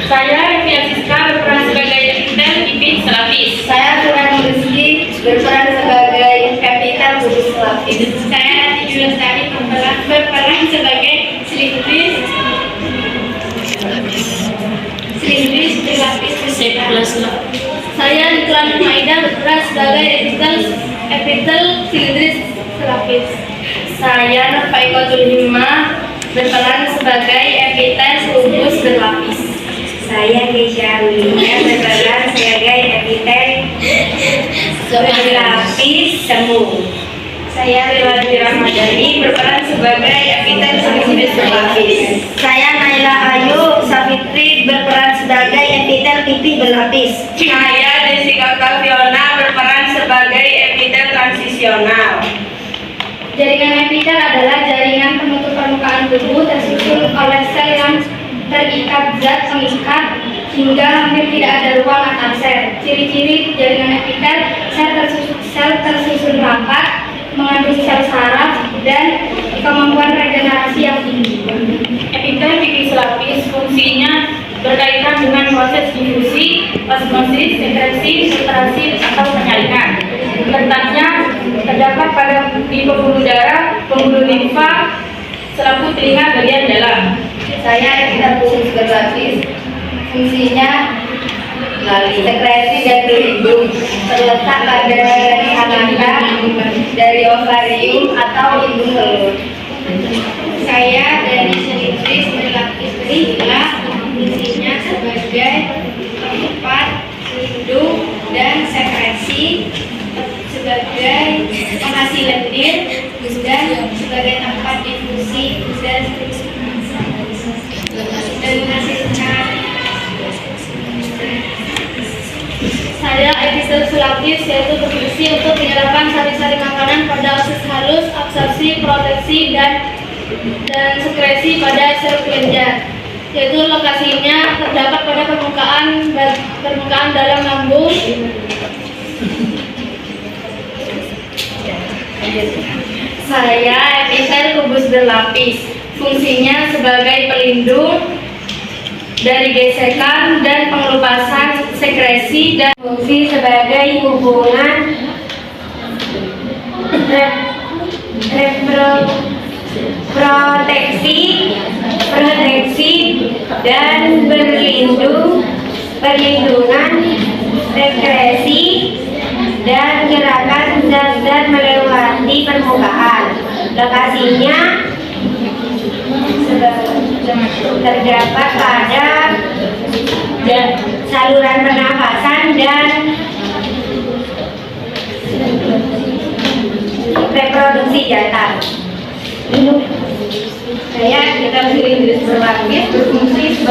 Saya Revi Aziska berperan sebagai epitel pipit selapis. Saya Turan Rizky berperan sebagai epitel khusus selapis. Saya Nati Julestari berperan sebagai silindris berlapis bersebelas. Saya Turan Maida berperan sebagai epitel silindris selapis. Saya Nurfaikotul Hima berperan sebagai epitel kubus berlapis. Saya Keisha Aulia berperan sebagai epitel berlapis semu. Saya Rilwati Ramadhani berperan sebagai epitel silindris berlapis. Saya Naila Ayu Safitri berperan sebagai epitel pipi berlapis. Saya Jessica Fiona berperan sebagai epitel transisional. Jaringan epitel adalah jaringan penutup permukaan tubuh tersusun oleh sel yang terikat zat pengikat hingga hampir tidak ada ruang antar sel. Ciri-ciri jaringan epitel: sel tersusun rapat, mengandung sel saraf, dan kemampuan regenerasi yang tinggi. Epitel pipi selapis fungsinya berkaitan dengan proses difusi, osmosis, sekresi, filtrasi, atau penyaringan. Letaknya terdapat di pembuluh darah, pembuluh limfa, selaput telinga bagian dalam. Saya epitel khusus berlapis, fungsinya sekresi dan pelindung, terletak pada ananda dari ovarium atau indung telur. Saya dari silindris berlapis bergila, fungsinya sebagai tempat pelindung dan sekresi, sebagai penghasil lendir, dan sebagai tempat difusi dan menghasilkan. Saya epitel selapis, yaitu berfungsi untuk menyerapkan sari-sari makanan pada usus halus, absorpsi, proteksi, dan sekresi pada sel kelenjar, yaitu lokasinya terdapat pada permukaan dalam lambung. Saya epitel kubus berlapis, fungsinya sebagai pelindung dari gesekan dan pengelupasan sekresi, dan Fungsi sebagai hubungan proteksi dan perlindungan sekresi dan gerakan zat-zat melewati permukaan. Lokasinya terdapat pada saluran pernafasan dan reproduksi jantan. saya epitel silindris berlapis berfungsi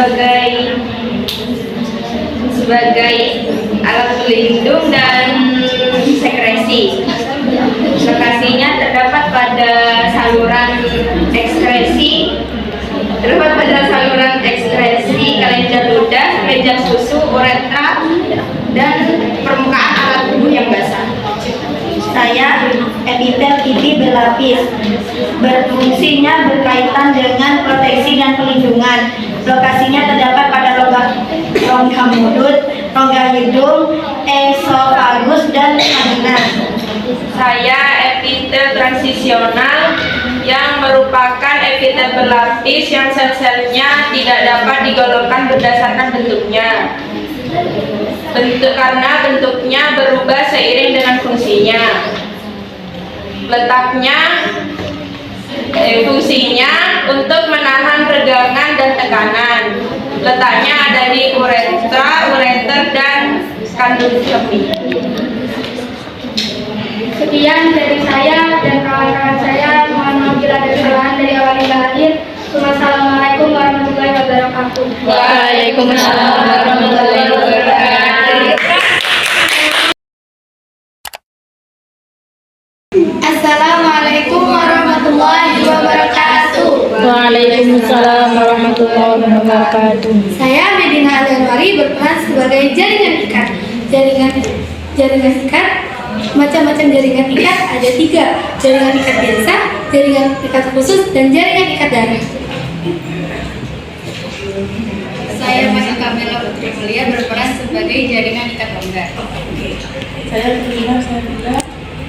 sebagai alat pelindung dan sekresi. Lokasinya terdapat pada saluran ekskresi kelenjar ludah, kelenjar susu, uretra, dan permukaan alat tubuh yang basah. Saya epitel pipi berlapis, berfungsinya berkaitan dengan proteksi dan pelindungan. Lokasinya terdapat pada rongga mulut, rongga hidung, esofagus, dan vagina. Saya epitel transisional, yang merupakan epitel berlapis yang sel-selnya tidak dapat digolongkan berdasarkan bentuknya. Karena bentuknya berubah seiring dengan fungsinya. Fungsinya untuk menahan regangan dan tekanan. Letaknya ada di uretra, ureter, dan kandung kemih. Sekian dari saya dan kawan-kawan saya. Mohon maaf bila ada kesalahan dari awal hingga akhir. Wassalamualaikum warahmatullahi wabarakatuh. wabarakatuh. Waalaikumsalam warahmatullahi wabarakatuh. Assalamualaikum warahmatullahi wabarakatuh. Waalaikumsalam warahmatullahi wabarakatuh. Saya Medina Alianwari berperan sebagai jaringan ikat. Jaringan ikat, macam-macam jaringan ikat ada 3. Jaringan ikat biasa, jaringan ikat khusus, dan jaringan ikat darah. Saya Mas Kamila Putri Mulia berperan sebagai jaringan ikat longgar. Saya Kusuma Sarita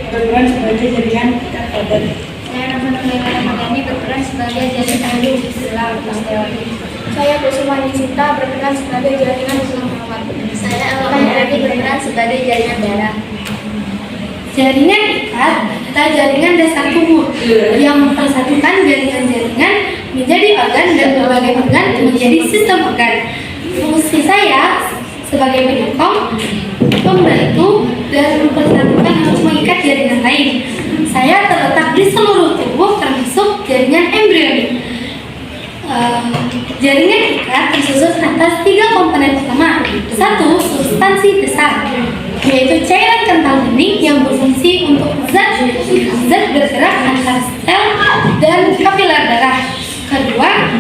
berperan sebagai jaringan ikat padat. Saya Ramadhani Ramadhani berperan sebagai jaringan Islam teori. Saya Kusuma Nisita berperan sebagai jaringan Islam Muhammad. Saya Alhamdulillah berperan sebagai jaringan darah. Jaringan ikat adalah jaringan dasar tubuh yang mempersatukan jaringan-jaringan menjadi organ dan berbagai organ menjadi sistem organ. Fungsi saya sebagai penyokong, pembantu, dan mempersatukan harus mengikat jaringan lain. Saya terletak di seluruh tubuh termasuk jaringan embrionik. Jaringan ikat tersusun atas 3 komponen utama. 1. Substansi besar, yaitu cairan kental bening yang berfungsi untuk zat bergerak antar sel dan kapiler darah. Kedua,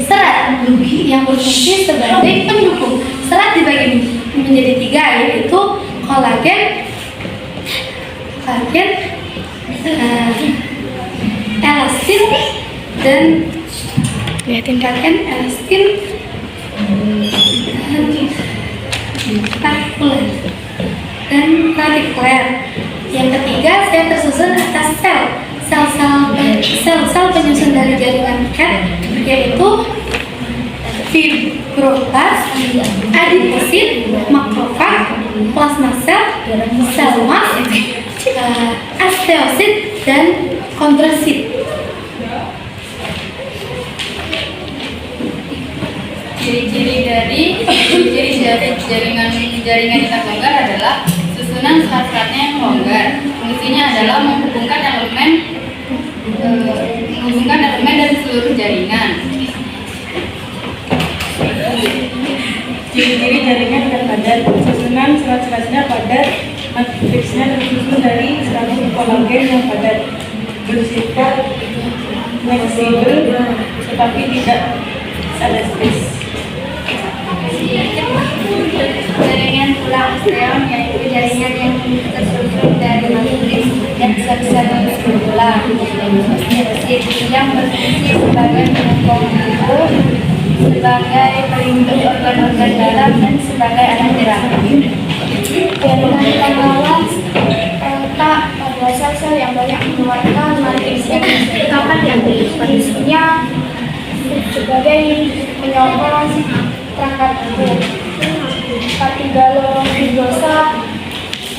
serat yang berfungsi sebagai pendukung. Serat dibagi menjadi 3, yaitu kolagen, elastin, dan elastin dan radikuler. Yang ketiga, saya tersusun atas sel-sel penyusun dari jaringan ikat, yaitu fibroblast, adenosit, makrofag, plasma sel, sel mas, osteosit, dan kondrosit. Ciri-ciri dari jaringan ikat longgar adalah susunan serat-seratnya yang longgar. Fungsinya adalah menghubungkan elemen dari seluruh jaringan. Ciri-ciri jaringan ikat padat. Susunan serat-seratnya padat, matriksnya tersusun dari satu kolagen yang padat, bersifat fleksibel tetapi tidak elastis. Jaringan tulang osteon yaitu jaringan yang tersusun dari matriks yang besar-besar bertulang yang berfungsi sebagai penyokong tubuh, sebagai pelindung organ-organ dalam, dan sebagai alat gerak. Jaringan ikat bawah terletak pada sel-sel yang banyak mengeluarkan matriks yang terdapat yang fungsinya sebagai penyokong perangkat tubuh. Patigalofibrosat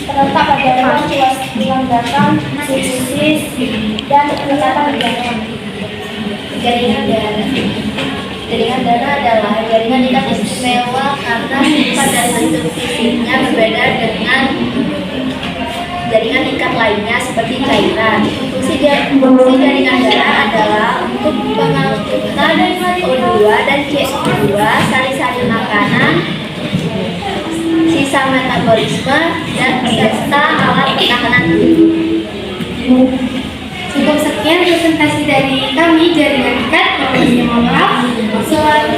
terletak pada ruang tulang belakang, sinusis, dan penetapan jantung. Jaringan darah adalah jaringan ikat istimewa karena sifat dan bentuk fisiknya berbeda dengan jaringan ikat lainnya seperti cairan. Fungsi jaringan darah adalah untuk pengangkutan O2 dan CO2, sari-sari makanan, sisa metabolisme, dan serta alat pertahanan tubuh. Cukup sekian presentasi dari kami jaringan ikat. Mohon maaf.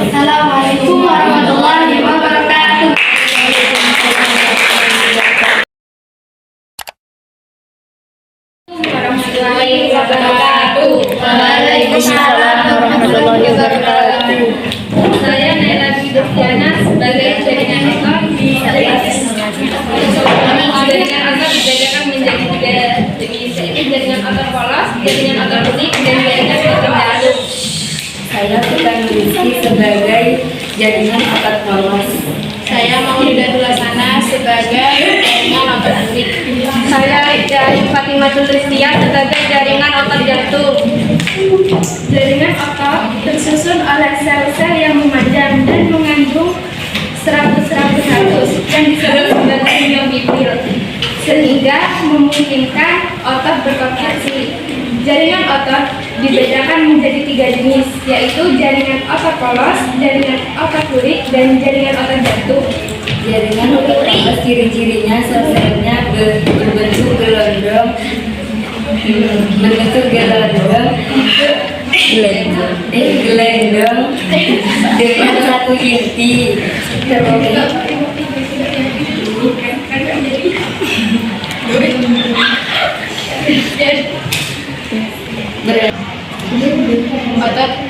Assalamualaikum warahmatullahi wabarakatuh. Warahmatullahi wabarakatuh. Waalaikumsalam warahmatullahi wabarakatuh. Saya Naila Bidurjana sebagai jaringan otot. Jaringan otot dibedakan menjadi 3 jenis, yaitu jaringan otot polos, jaringan otot unik, dan jaringan otot jalur. Saya Sultan Rizky sebagai jaringan otot polos. Saya Maulida Dulasana sebagai jaringan otot unik. Saya Ayu Fatimatul Rizkia sebagai jaringan otot jantung. Jaringan otot tersusun oleh sel-sel yang memanjang dan mengandung serabut-serabut halus yang disebut sebagai myofibril, sehingga memungkinkan otot berkontraksi. Jaringan otot dibedakan menjadi 3 jenis, yaitu jaringan otot polos, jaringan otot lurik, dan jaringan otot jantung. Jaringan otot ciri-cirinya sel-selnya berbentuk gelondong, gelendong dengan satu inti.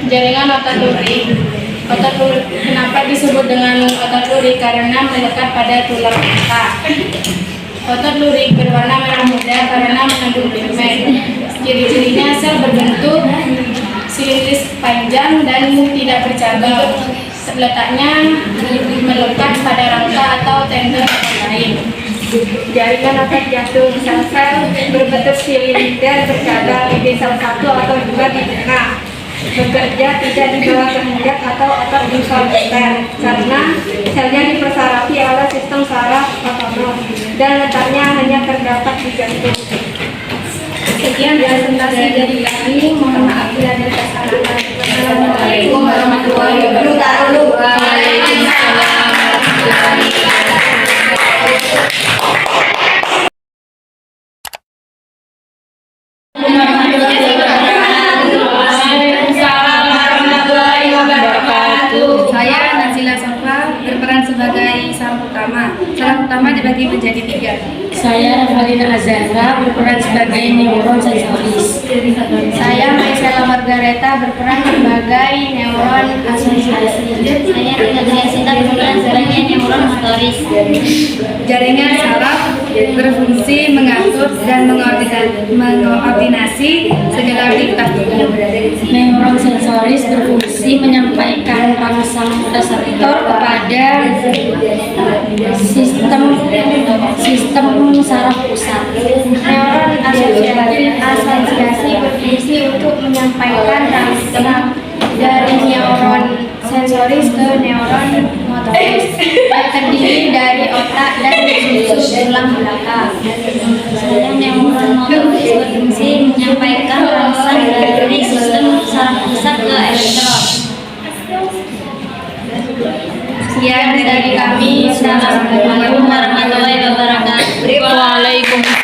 Jaringan otot lurik. Otot lurik kenapa disebut dengan otot lurik? Karena melekat pada tulang mata. Otot lurik berwarna merah muda karena mengandung pigmen. Ciri-cirinya sel berbentuk silindris panjang dan tidak bercabang. Letaknya melekat pada rangka atau tendon lain. Jaringan otot jantung, sel-sel berbentuk silinder bercabang di sel 1 atau 2 di tengah. Bekerja tidak di bawah kehendak atau otot insoliter karena selnya dipersarafi oleh sistem saraf otonom dan letaknya hanya terdapat di jantung. Sekian presentasi dari kami. Mohon maaf bila ada kesalahan. Assalamualaikum warahmatullahi wabarakatuh. Saya Nazila Sofa berperan sebagai saraf utama. Saraf utama dibagi menjadi 3. Saya Ravalina Azahra berperan sebagai neuron sensoris. Saya Maisela Margareta berperan sebagai neuron asosiasi. Saya Ria Sinta berperan sebagai neuron motoris. Jaringan saraf berfungsi mengatur dan mengkoordinasi segala aktivitas tubuh. Neuron sensoris berfungsi menyampaikan rangsang reseptor kepada sistem saraf pusat. Neuron asosiasi berfungsi untuk menyampaikan rangsang dari neuron sensoris ke neuron motoris yang terdiri dari otak dan disusul tulang belakang. Saya neuron motoris berfungsi menyampaikan rangsang dari sistem saraf pusat ke elektron. Sekian dari kami. Assalamualaikum warahmatullahi wabarakatuh. Waalaikumsalam.